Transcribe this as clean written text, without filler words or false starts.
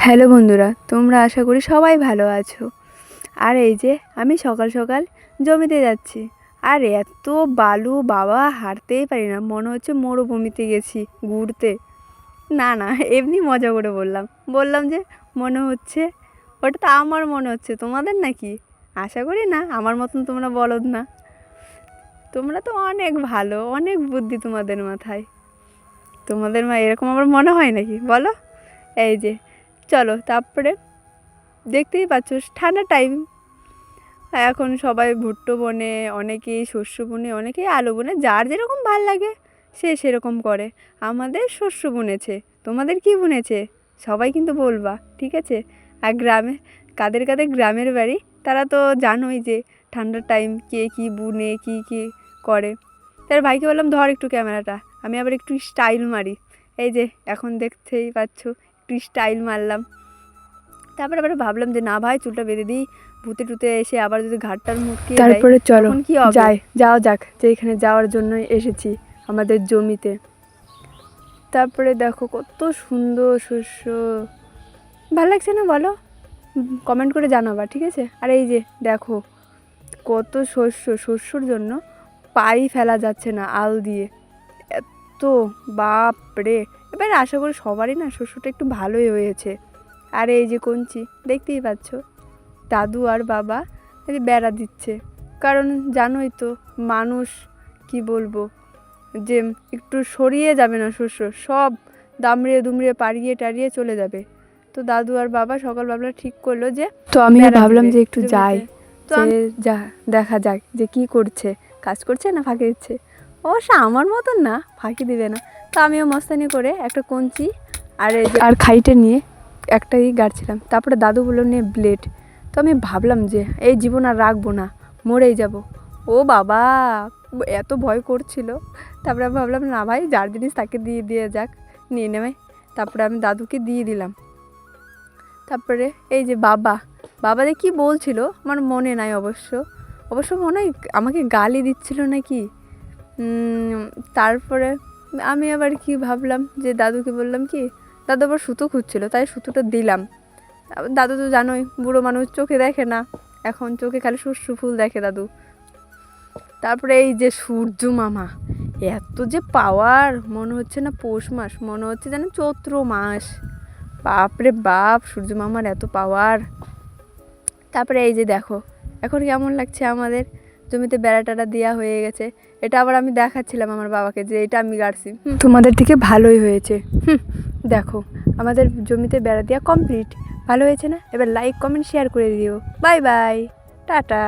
Hello বন্ধুরা, তোমরা আশা করি সবাই ভালো আছো। আর এই যে আমি সকাল সকাল জমিতে যাচ্ছি। আর এত বালু বাবা, হাঁটতেই পারি না, মনে হচ্ছে মরুভূমিতে গেছি ঘুরতে। না না, এমনি মজা করে বললাম যে মনে হচ্ছে। ওটা তো আমার মনে হচ্ছে, তোমাদের নাকি? আশা করি না আমার মতন তোমরা বলদ না। তোমরা তো অনেক ভালো, অনেক বুদ্ধি তোমাদের মাথায়। তোমাদের এরকম আমার মনে হয় নাকি বলো? এই যে চলো, তারপরে দেখতেই পাচ্ছ ঠান্ডা টাইম। এখন সবাই ভুট্টো বোনে, অনেকেই শস্য বুনে, অনেকেই আলু বুনে, যার যেরকম ভাল লাগে সে সেরকম করে। আমাদের শস্য বুনেছে, তোমাদের কি বুনেছে সবাই কিন্তু বলবা, ঠিক আছে? আর গ্রামে কাদের কাদের গ্রামের বাড়ি তারা তো জানোই যে ঠান্ডার টাইম কে কী বুনে কী কী করে। তার ভাইকে বললাম ধর একটু ক্যামেরাটা, আমি আবার একটু স্টাইল মারি। এই যে এখন দেখতেই পাচ্ছ একটু স্টাইল মারলাম। তারপরে আবার ভাবলাম যে না ভাই, চুলটা বেঁধে দিই, ভূতে টুতে এসে আবার যদি ঘাটটার মুটকে তারপরে চলো তখন কি হবে? যাওয়া যাক, যে এখানে যাওয়ার জন্য এসেছি আমাদের জমিতে। তারপরে দেখো কত সুন্দর শস্য, ভালো লাগছে না বলো? কমেন্ট করে জানাবা, ঠিক আছে? আর এই যে দেখো কত শস্যর জন্য পাই ফেলা যাচ্ছে না আল দিয়ে, এত বাপ রে। এবার আশা করি সবারই না শস্যটা একটু ভালোই হয়েছে। আর এই যে কঞ্চি দেখতেই পাচ্ছ, দাদু আর বাবা এই যে বেড়া দিচ্ছে, কারণ জানোই তো মানুষ কি বলবো, যে একটু সরিয়ে যাবে না শস্য, সব দামড়িয়ে দুমড়িয়ে পাড়িয়ে টাড়িয়ে চলে যাবে। তো দাদু আর বাবা সকাল ভাবনা ঠিক করলো যে তো আমিও বেড়া ভাবলাম দিবে যে একটু জমিতে। যাই, তো যে যা দেখা যাক যে কি করছে, কাজ করছে না ফাঁকি দিচ্ছে। অবশ্য আমার মতন না, ফাঁকি দিবে না। তো আমিও মস্তানি করে একটা কঞ্চি আর এই যে আর খাইটে নিয়ে একটাই গাড়ছিলাম। তারপরে দাদু বললো নে ব্লেড। তো আমি ভাবলাম যে এই জীবন আর রাখবো না, মরেই যাব। ও বাবা, এত ভয় করছিল। তারপরে আমি ভাবলাম না ভাই, যার জিনিস তাকে দিয়ে যাক, নিয়ে নেবে। তারপরে আমি দাদুকে দিয়ে দিলাম। তারপরে এই যে বাবা যে কী বলছিল আমার মনে নাই, অবশ্য মনে হয় আমাকে গালি দিচ্ছিল নাকি। তারপরে আমি আবার কি ভাবলাম যে দাদুকে বললাম কি, দাদু আবার সুতো খুঁজছিল, তাই সুতোটা দিলাম। দাদু তো জানোই বুড়ো মানুষ, চোখে দেখে না, এখন চোখে খালি শস্য ফুল দেখে দাদু। তারপরে এই যে সূর্য মামা, এত যে পাওয়ার, মনে হচ্ছে না পৌষ মাস, মনে হচ্ছে যেন চৈত্র মাস। বাপরে বাপ, সূর্য মামার এত পাওয়ার। তারপরে এই যে দেখো এখন কেমন লাগছে, আমাদের জমিতে বেড়া টেড়া দেওয়া হয়ে গেছে। এটা আবার আমি দেখাচ্ছিলাম আমার বাবাকে যে এটা আমি গাড়ছি। তোমাদের দিকে ভালোই হয়েছে। দেখো আমাদের জমিতে বেড়া দেওয়া কমপ্লিট, ভালো হয়েছে না? এবার লাইক কমেন্ট শেয়ার করে দিও। Bye bye, tata.